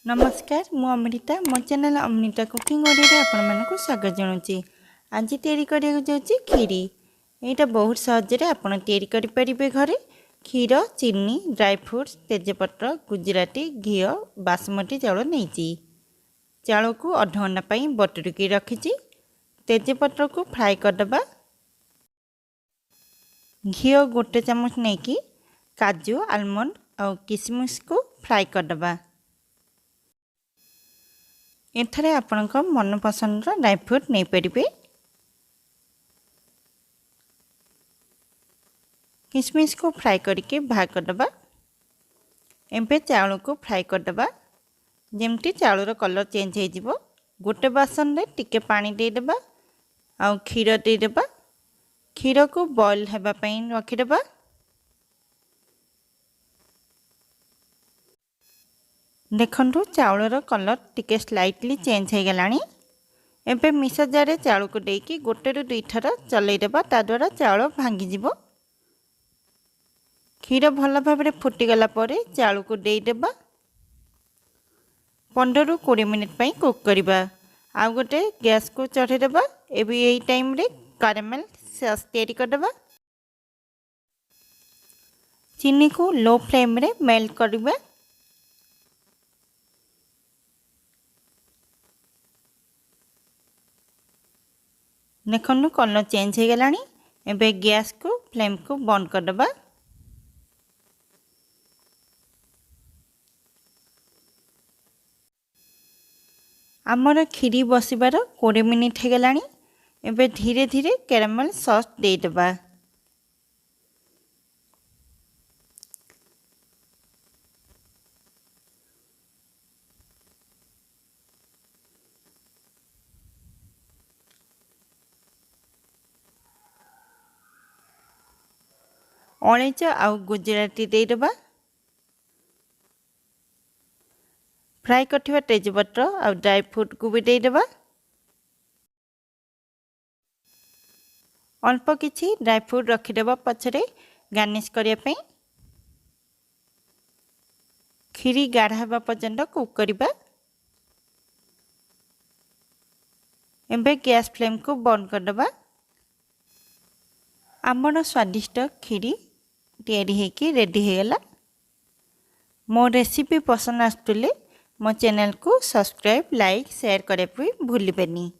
नमस्कार मु अमृता मो चैनल अमृता कुकिंग ओडिया आपण मानकु स्वागत जणाउची। आज तैयारी करिया जाउची खीरी। एटा बहुत सहजरे आपण तैयारी करि परिबे घरे। क्षीर चीनी ड्राई फ्रूट्स तेजपत्र गुजराती घी बासमती चाउल नहींची। चाउल को आधा घंटा पई बटुरिकी रखिची। तेजपत्र को फ्राई करदबा। घी गोटे चम्मच नेकी काजू आलमंड और किशमिश को फ्राई करदबा। एथरे आपनका मन पसंद ड्राई फ्रूट नहीं पारे। किशमिश को फ्राई करके भाग करदबा। एबे चाउल को फ्राई करदबा जेमती चाउल कलर चेंज हो जिवो। गोटे बासन रे टिके पानी दे देबा आ क्षीर दे देबा। क्षीर को बॉईल हेबा पई रखि देबा। देखंतु चाउलर कलर टिके स्लाइटली चेंज हो गलानी। एबे मिक्सर जार रे चाउल को देकी गोटे रु दुई थर चलै देबा। ता द्वारा चाउल भांगी जिवो। क्षीर भल भाबरे फुटी गला परे चाउल को देई देबा। 15 रु 20 मिनिट पई कुक करिबा। आ गोटे गैस को चढ़े देबा। एबे एई टाइम रे कैरेमल सॉस तैयारी कर देबा। चीनी को लो फ्लेम रे मेल्ट करिबा। देखनु कलर चेंज हो गलानी। एबे गैस को फ्लेम को बंद कर देबा। आमर खीरी बसिबार 20 मिनिट हो गलानी। एबे धीरे धीरे कैरेमल सॉस दे देबा। अलैच आउ गुजराती दे देबा। फ्राई करथिबा तेजपत्र और ड्राई फ्रूट को भी दे देबा। अल्प किछि ड्राई फ्रूट रखि देबा पछरे गार्निश करिया पई। खीरी गाढ़ा हेबा पर्यंत कुक करिबा। एबे गैस फ्लेम को बंद कर देबा। आमर स्वादिष्ट खीरी तैयारी हेकी रेडी हो गला। मो रेसिपी पसंद आसुले मो चैनल को सब्सक्राइब लाइक शेयर करे भूलिबेनी।